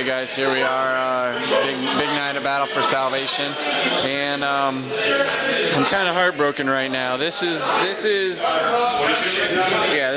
Okay guys, here we are, big night of Battle for Salvation, and I'm kind of heartbroken right now. This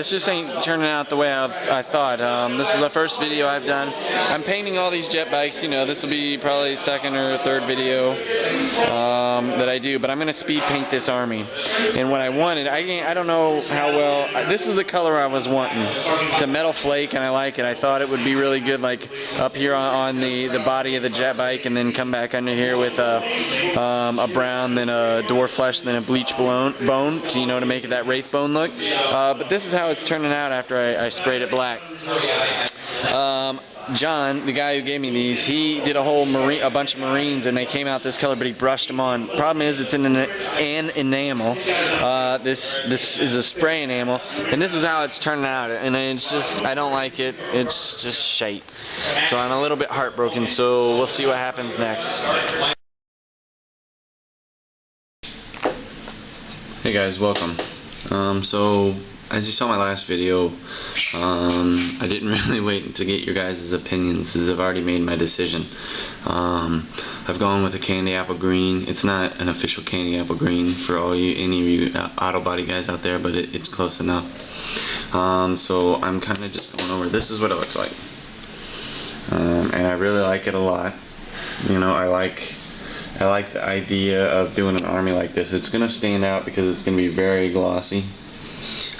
just ain't turning out the way I thought. This is the first video I've done. I'm painting all these jet bikes, you know, this will be probably second or third video that I do, but I'm going to speed paint this Army. And what I wanted, I don't know how well, this is the color I was wanting. It's a metal flake and I like it. I thought it would be really good like up here on the body of the jet bike, and then come back under here with a brown, then a dwarf flesh, then a bleach bone to, you know, to make it that wraith bone look. But this is how it's turning out after I sprayed it black. John, the guy who gave me these, he did a bunch of Marines and they came out this color, but he brushed them on. Problem is, it's in an enamel. This is a spray enamel, and this is how it's turning out. And it's just, I don't like it. It's just shite. So I'm a little bit heartbroken. So we'll see what happens next. Hey guys, welcome. So as you saw my last video, I didn't really wait to get your guys' opinions, as I've already made my decision. I've gone with a candy apple green. It's not an official candy apple green for any of you auto body guys out there, but it's close enough. So I'm kind of just going over. This is what it looks like, and I really like it a lot. You know, I like the idea of doing an Army like this. It's gonna stand out because it's gonna be very glossy.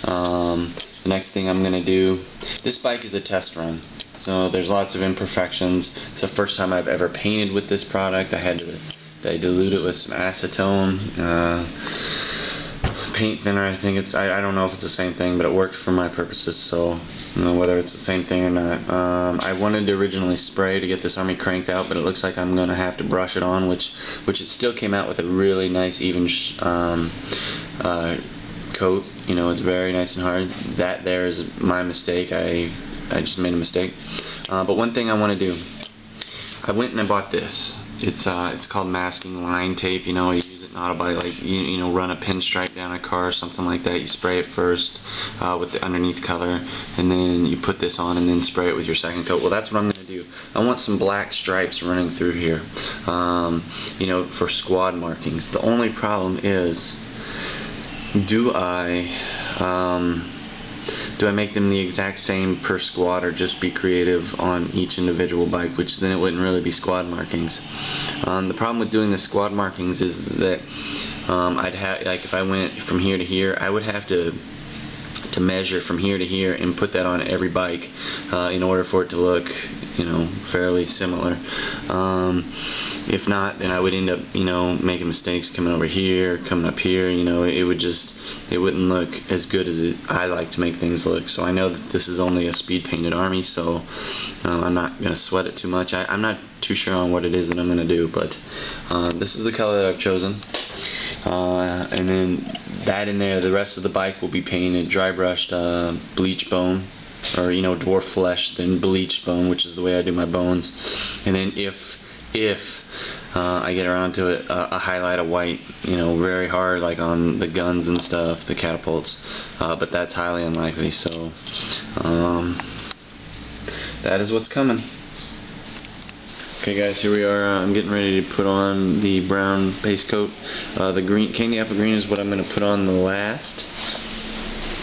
The next thing I'm going to do, this bike is a test run, so there's lots of imperfections. It's the first time I've ever painted with this product. I dilute it with some acetone, paint thinner. I think it's, I don't know if it's the same thing, but it worked for my purposes, so you know whether it's the same thing or not. I wanted to originally spray to get this Army cranked out, but it looks like I'm going to have to brush it on, which it still came out with a really nice even coat. You know, it's very nice and hard. That there is my mistake. I just made a mistake. But one thing I want to do, I went and I bought this. It's called masking line tape. You know, you use it in auto body, like you know, run a pinstripe down a car or something like that. You spray it first with the underneath color, and then you put this on and then spray it with your second coat. Well, that's what I'm going to do. I want some black stripes running through here, you know, for squad markings. The only problem is, do I make them the exact same per squad, or just be creative on each individual bike, which then it wouldn't really be squad markings. The problem with doing the squad markings is that I'd have, like, if I went from here to here, I would have to measure from here to here and put that on every bike in order for it to look, you know, fairly similar. If not, then I would end up, you know, making mistakes coming over here, coming up here. You know, it wouldn't look as good as I like to make things look. So I know that this is only a speed painted Army, so I'm not going to sweat it too much. I'm not too sure on what it is that I'm going to do, but this is the color that I've chosen. And then that in there, the rest of the bike will be painted dry brushed bleach bone, or, you know, dwarf flesh, then bleached bone, which is the way I do my bones. And then if I get around to it, a highlight of white, you know, very hard, like on the guns and stuff, the catapults, but that's highly unlikely. So that is what's coming. Okay guys, here we are. I'm getting ready to put on the brown base coat. The green, candy apple green, is what I'm going to put on the last.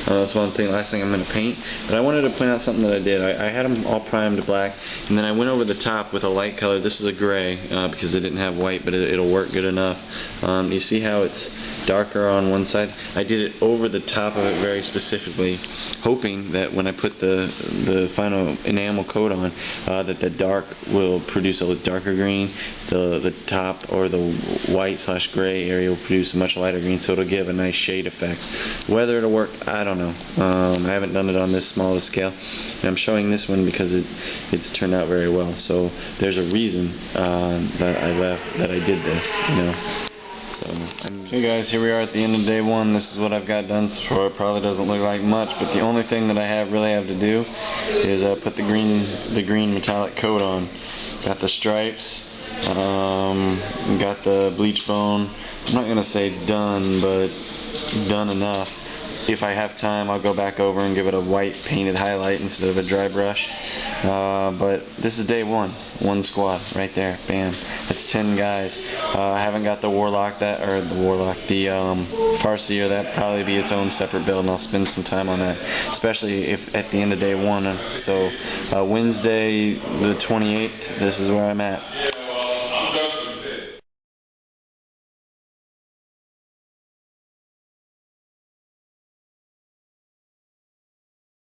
That's last thing I'm going to paint. But I wanted to point out something that I did. I had them all primed black, and then I went over the top with a light color. This is a gray because it didn't have white, but it'll work good enough. You see how it's darker on one side? I did it over the top of it very specifically, hoping that when I put the final enamel coat on, that the dark will produce a darker green. The top, or the white/gray area, will produce a much lighter green, so it'll give a nice shade effect. Whether it'll work, I don't know. I haven't done it on this small of a scale, and I'm showing this one because it's turned out very well. So there's a reason that I did this, you know. So, hey guys, here we are at the end of day one. This is what I've got done so far. It probably doesn't look like much, but the only thing that I really have to do is put the green metallic coat on. Got the stripes, got the bleach bone. I'm not gonna say done, but done enough. if I have time, I'll go back over and give it a white painted highlight instead of a dry brush. But this is day one squad right there. Bam, that's 10 guys. I haven't got the the Farseer. That probably be its own separate build, and I'll spend some time on that, especially if at the end of day one. So Wednesday the 28th, this is where I'm at.